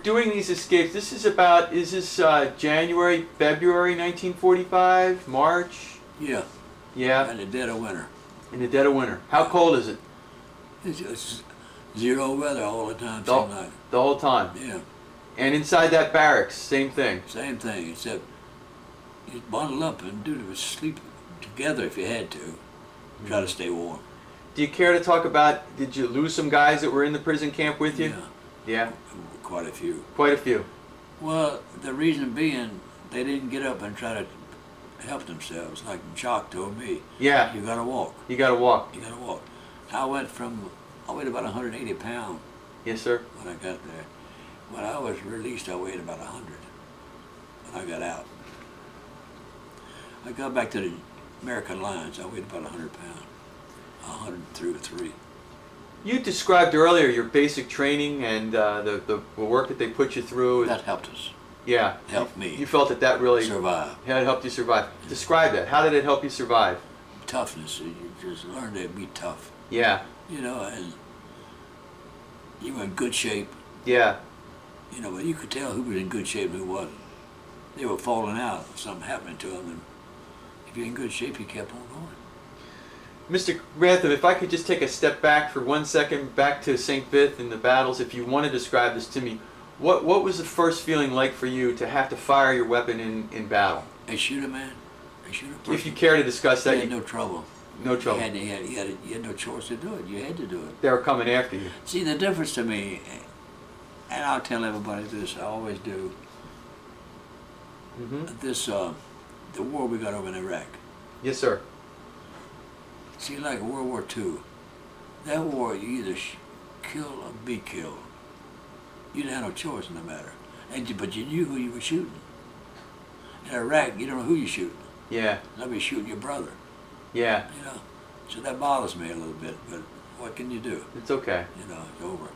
doing these escapes, this is about, is this January, February 1945, March? Yeah. Yeah. In the dead of winter. In the dead of winter. How cold is it? It's just zero weather all the time, The, seems like. the whole time? Yeah. And inside that barracks, same thing? Same thing, except you bundle up and sleep together if you had to. Try to stay warm. Do you care to talk about, did you lose some guys that were in the prison camp with you? Yeah. Yeah? Quite a few. Quite a few. Well, the reason being, they didn't get up and try to help themselves. Like Jock told me. Yeah. You gotta walk. You gotta walk. You gotta walk. I weighed about 180 pounds. Yes, sir. When I got there. When I was released, I weighed about 100 when I got out. I got back to the American lines, I weighed about 100 pounds. 103. You described earlier your basic training and the work that they put you through. That helped us. Yeah. Helped me. You felt that really survive. Had helped you survive. Describe that. How did it help you survive? Toughness. You just learn to be tough. Yeah. You know, and you were in good shape. Yeah. You know, but you could tell who was in good shape and who wasn't. They were falling out, something happening to them, and if you're in good shape, you kept on going. Mr. Grantham, if I could just take a step back for 1 second, back to St. Vith and the battles, if you want to describe this to me, what was the first feeling like for you to have to fire your weapon in battle? They shoot a man. They shoot a person. If you care to discuss that. You had no trouble. No trouble. You had no choice to do it. You had to do it. They were coming after you. See, the difference to me, and I'll tell everybody this, I always do, the war we got over in Iraq. Yes, sir. See, like World War II, that war, you either kill or be killed. You didn't have no choice in the matter. But you knew who you were shooting. In Iraq, you don't know who you're shooting. Yeah. Somebody's shooting your brother. Yeah. You know, so that bothers me a little bit, but what can you do? It's okay. You know, it's over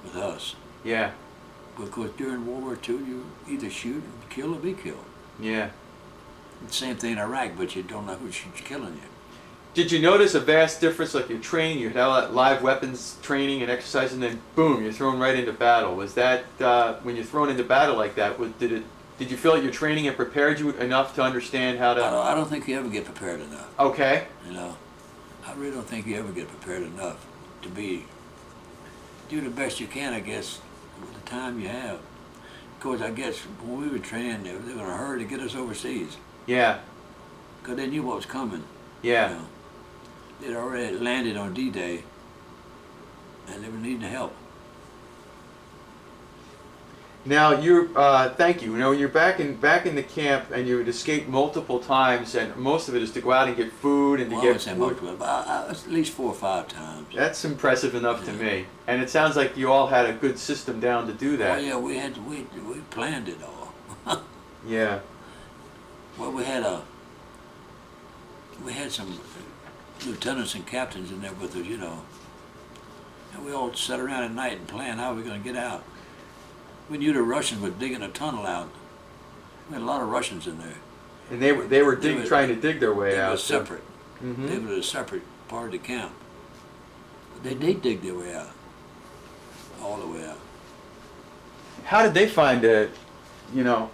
with us. Yeah. Because during World War II, you either shoot, kill, or be killed. Yeah. The same thing in Iraq, but you don't know who's killing you. Did you notice a vast difference, like your training, you had all that live weapons training and exercise, and then boom, you're thrown right into battle? Was that, when you're thrown into battle like that, did you feel like your training had prepared you enough to understand how to... I don't think you ever get prepared enough. Okay. You know, I really don't think you ever get prepared enough to do the best you can, I guess, with the time you have. Because I guess when we were training, they were in a hurry to get us overseas. Yeah. Because they knew what was coming. Yeah. You know? They'd already landed on D-Day, and they were needing help. Now you're, thank you. You know, you're back in the camp, and you had escaped multiple times, and most of it is to go out and get food and to I get would say multiple, but at least 4 or 5 times. That's impressive enough to me. And it sounds like you all had a good system down to do that. Oh yeah, we planned it all. Yeah. Well, we had some lieutenants and captains in there with us, you know. And we all sat around at night and planned how we were going to get out. We knew the Russians were digging a tunnel out. We had a lot of Russians in there. And they were trying to dig their way out. They were separate. Mm-hmm. They were a separate part of the camp. But they dig their way out. All the way out. How did they find it? You know,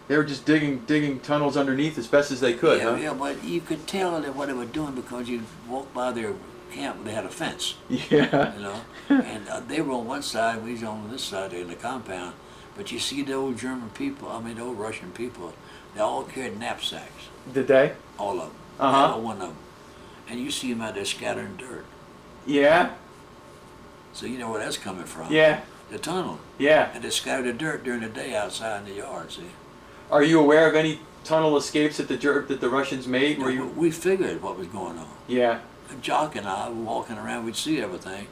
they were just digging tunnels underneath as best as they could, Yeah, huh? yeah, but you could tell that what they were doing because you walked by their camp, they had a fence. Yeah. You know, and they were on one side, we was on this side in the compound. But you see the old German people, the old Russian people, they all carried knapsacks. Did they? All of them. Uh-huh. Every one of them. And you see them out there scattering dirt. Yeah. So you know where that's coming from. Yeah. The tunnel. Yeah. And they scatter the dirt during the day outside in the yard, see. Are you aware of any tunnel escapes that the Russians made? Were you? We figured what was going on. Yeah. And Jock and I were walking around, we'd see everything.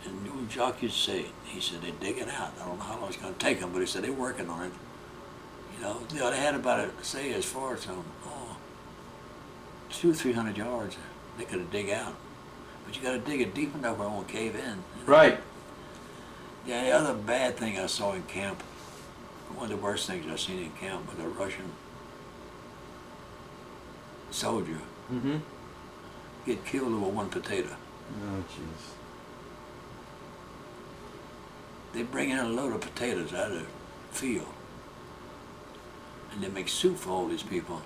And Jock used to say, he said, they're digging out. I don't know how long it's going to take them, but he said, they're working on it. You know, they had about, say, as far as 200 or 300 yards they could have dig out. But you got to dig it deep enough where it won't cave in. You know? Right. Yeah, the other bad thing I saw in camp, one of the worst things I've seen in camp was a Russian soldier get killed over one potato. Oh, jeez. they bring in a load of potatoes out of the field, and they make soup for all these people.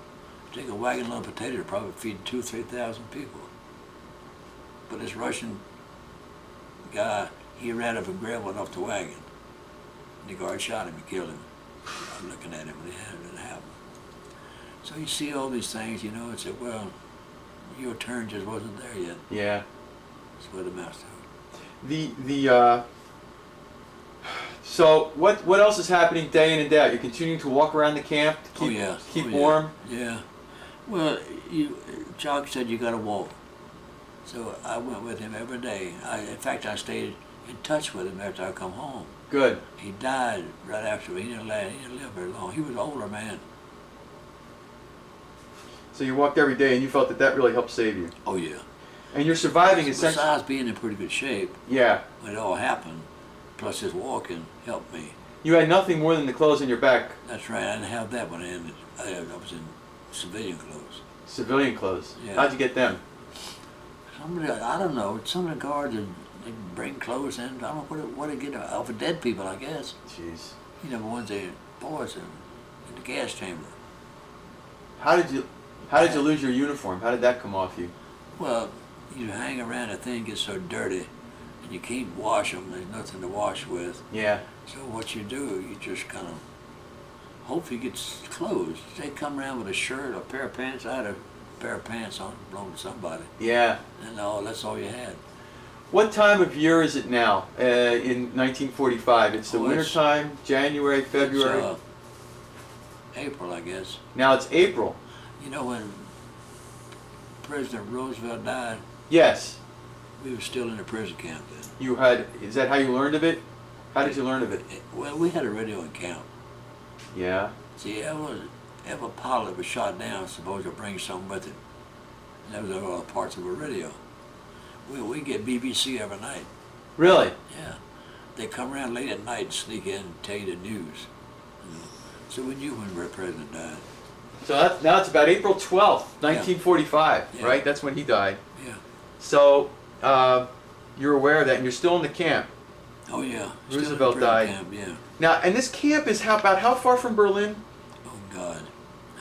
Take a wagon load of potatoes, probably feed 2,000 or 3,000 people. But this Russian guy, he ran up and grabbed one off the wagon. And the guard shot him and killed him. I'm looking at him when it happened. So you see all these things, you know, and say, well, your turn just wasn't there yet. Yeah. That's what it amounts to. So what else is happening day in and day out? You're continuing to walk around the camp to keep warm? Yeah. Well, Jock said you got to walk. So I went with him every day. In fact, I stayed in touch with him after I come home. Good. He died right after me. He didn't live very long. He was an older man. So you walked every day, and you felt that really helped save you. Oh yeah. And you're surviving essentially. Besides being in pretty good shape. Yeah. When it all happened, plus his walking helped me. You had nothing more than the clothes on your back. That's right. I didn't have that when I ended. I was in civilian clothes. Civilian clothes. Yeah. How'd you get them? Somebody, I don't know. Some of the guards, they bring clothes in. I don't know what they get off of dead people, I guess. Jeez. You know, the ones they boys in the gas chamber. How did you lose your uniform? How did that come off you? Well, you hang around, the thing gets so dirty, and you can't wash them. There's nothing to wash with. Yeah. So what you do, you just kind of hope you get clothes. They come around with a shirt, a pair of pants. I had a pair of pants on, belonged to somebody. Yeah. And that's all you had. What time of year is it now in 1945? It's the winter time, January, February? It's, April, I guess. Now it's April. You know, when President Roosevelt died, yes, we were still in the prison camp then. Is that how you learned of it? How did you learn of it? Well, we had a radio in camp. Yeah. See, every pilot was shot down, supposed to bring something with it. And those are all parts of a radio. We get BBC every night. Really? Yeah. They come around late at night and sneak in and tell you the news. So we knew when our president died. So now it's about April 12th, 1945, Yeah. right? That's when he died. Yeah. So you're aware of that, and you're still in the camp. Oh yeah. Roosevelt died. Camp, yeah. Now, and this camp is about how far from Berlin? Oh God,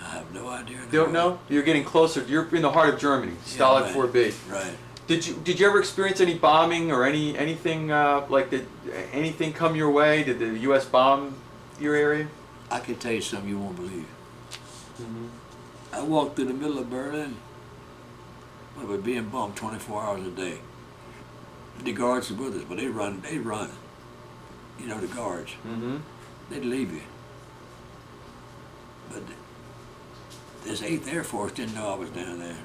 I have no idea. Don't know? You're getting closer. You're in the heart of Germany, Stalag right. 4B. Right. Did you ever experience any bombing or anything did anything come your way? Did the U.S. bomb your area? I can tell you something you won't believe. Mm-hmm. I walked through the middle of Berlin. We were being bombed 24 hours a day. The guards were with us, but they run. You know, the guards. Mm-hmm. They'd leave you. But this 8th Air Force didn't know I was down there.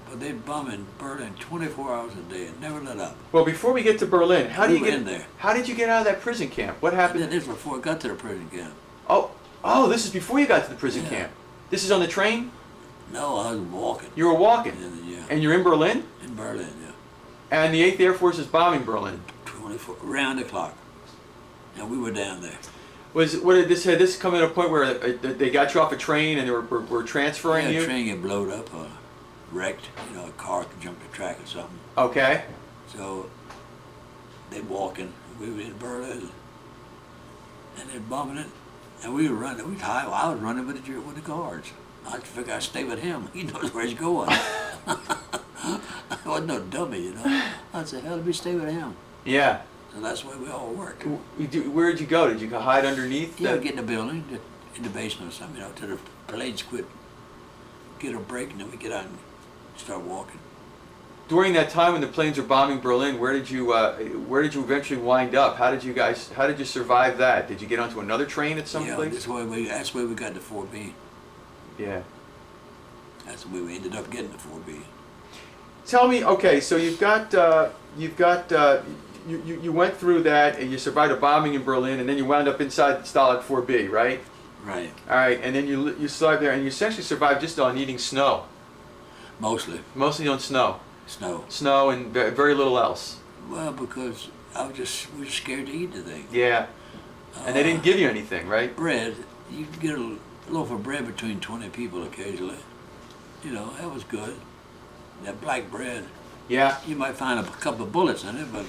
But they'd bomb in Berlin 24 hours a day and never let up. Well, before we get to Berlin, how did you get out of that prison camp? What happened? This was before I got to the prison camp. Oh, this is before you got to the prison camp. This is on the train? No, I was walking. You were walking? Yeah. And you're in Berlin? In Berlin, yeah. And the 8th Air Force is bombing Berlin? 24, round the clock. And we were down there. Had this come at a point where they got you off a train and they were transferring you? The train get blowed up, wrecked, you know, a car jumped the track or something. Okay. So they walking, we were in Berlin, and they're bombing it, and we were running. I was running with the guards. I figured I'd stay with him. He knows where he's going. I wasn't no dummy, you know. I said, hell, let me stay with him. Yeah. So that's the way we all worked. Where did you go? Did you go hide underneath? Yeah, get in the building, in the basement or something, you know, till the planes quit. Get a break, and then we get out and start walking. During that time when the planes were bombing Berlin, where did you eventually wind up? How did you survive that? Did you get onto another train at some place? That's where we got to 4B. Yeah. That's where we ended up getting to 4B. Tell me, okay, so you went through that and you survived a bombing in Berlin, and then you wound up inside Stalag 4B, right? Right. All right, and then you survived there, and you essentially survived just on eating snow. Mostly. Mostly on snow. Snow. Snow and very little else. scared to eat the thing. Yeah. And they didn't give you anything, right? Bread. You could get a loaf of bread between 20 people occasionally. You know, that was good. That black bread. Yeah. You might find a couple of bullets in it, but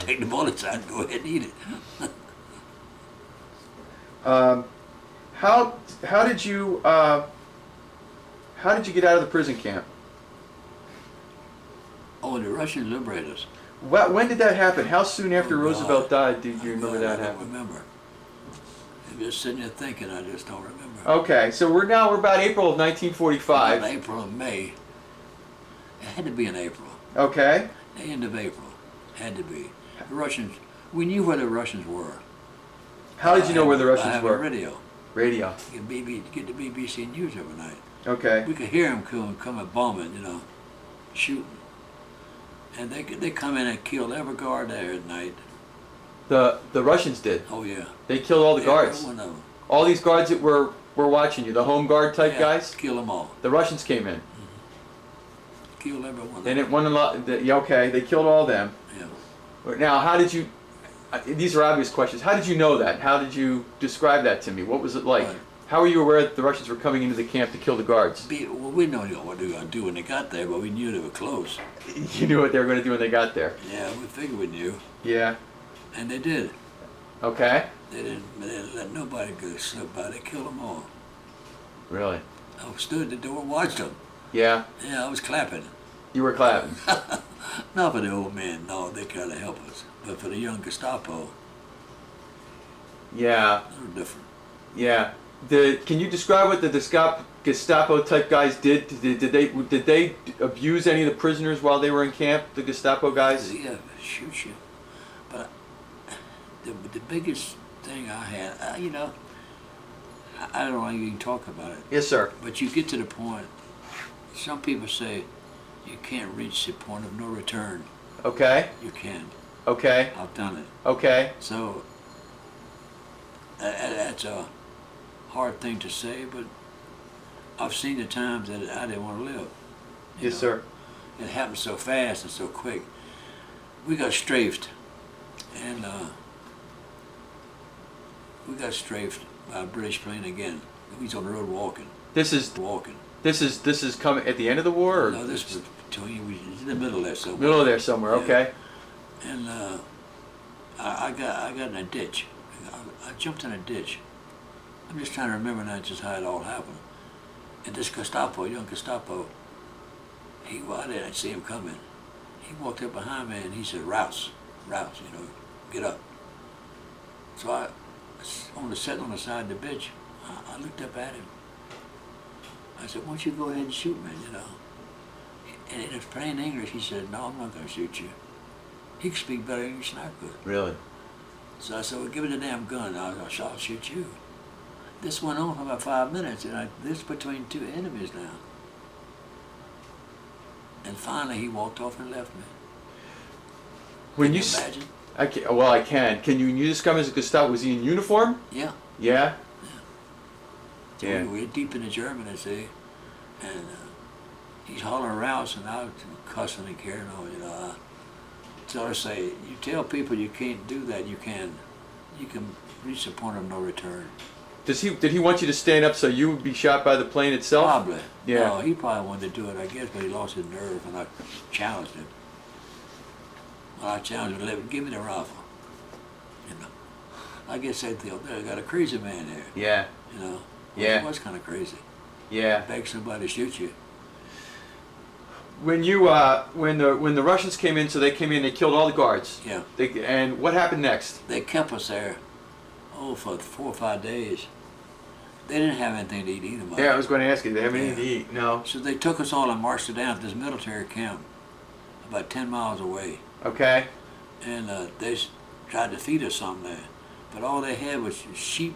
take the bullets out and go ahead and eat it. Um, how did you how did you get out of the prison camp? Oh, the Russians liberated us. When did that happen? How soon after Oh, Roosevelt God. died did you Oh, remember God, that I don't happened? remember. I'm just sitting there thinking, I just don't remember. Okay, so we're about April of About 1945. April and May. It had to be in April. Okay. The end of April. Had to be. The Russians, we knew where the Russians were. How did you know where the I Russians have were? a radio. Radio. Get the BBC News every night. Okay. We could hear them come and bombing, shooting. And they come in and kill every guard there at night. The Russians did. Oh yeah. They killed all the guards. Every one of them. All these guards that were watching you, the home guard type Yeah, guys. kill them all. The Russians came in. Kill every one of And them. it won a lot. Okay, they killed all them. Yeah. Now, how did you? These are obvious questions. How did you know that? How did you describe that to me? What was it like? Right. How were you aware that the Russians were coming into the camp to kill the guards? Well, we know what they were going to do when they got there, but we knew they were close. You knew what they were going to do when they got there. Yeah, we figured we knew. Yeah. And they did. Okay. They didn't let nobody go slip by. They killed them all. Really? I stood at the door and watched them. Yeah. Yeah, I was clapping. You were clapping. Not for the old men, no, they tried to help us. But for the young Gestapo, Yeah. they were different. Yeah. Can you describe what the Gestapo type guys did? Did they abuse any of the prisoners while they were in camp? The Gestapo guys? Yeah, shoot you. But the biggest thing I had, I don't know if you can talk about it. Yes, sir. But you get to the point, some people say you can't reach the point of no return. Okay. You can. Okay. I've done it. Okay. So that's a hard thing to say, but I've seen the times that I didn't want to live. Yes, sir. It happened so fast and so quick. We got strafed, and we got strafed by a British plane again. We was on the road walking. This is coming at the end of the war, or No, this was between, we was in the middle there somewhere. middle of there somewhere. Yeah. Okay. And I got in a ditch. I jumped in a ditch. I'm just trying to remember now just how it all happened. And this Gestapo, young Gestapo, I didn't see him coming. He walked up behind me and he said, Rouse, get up. So I was sitting on the side of the bench. I looked up at him. I said, why don't you go ahead and shoot me, And in plain English, he said, no, I'm not going to shoot you. He could speak better English than I could. Really? So I said, well, give me the damn gun. I'll shoot you. This went on for about 5 minutes, and this between two enemies now. And finally, he walked off and left me. When Can you imagine? I can. Well, I can. Can you describe him as a Gestapo? Was he in uniform? Yeah. Yeah. So Yeah. we were deep in the German, see, and he's hollering rouse, and I was cussing and carrying on, So I say, you tell people you can't do that, you can reach the point of no return. Did he want you to stand up so you would be shot by the plane itself? Probably. Yeah. No, he probably wanted to do it, I guess, but he lost his nerve, and I challenged him. Well, I challenged him, give me the rifle. I guess they thought, they got a crazy man here. Yeah. Well, Yeah. he was kind of crazy. Yeah. Beg somebody to shoot you. When you when the Russians came in, so they came in, they killed all the guards. Yeah. And what happened next? They kept us there, for 4 or 5 days. They didn't have anything to eat either, Mike. Yeah, I was going to ask you. Did they have Yeah. anything to eat? No. So they took us all and marched us down to this military camp, about 10 miles away. Okay. And they tried to feed us something there. But all they had was sheep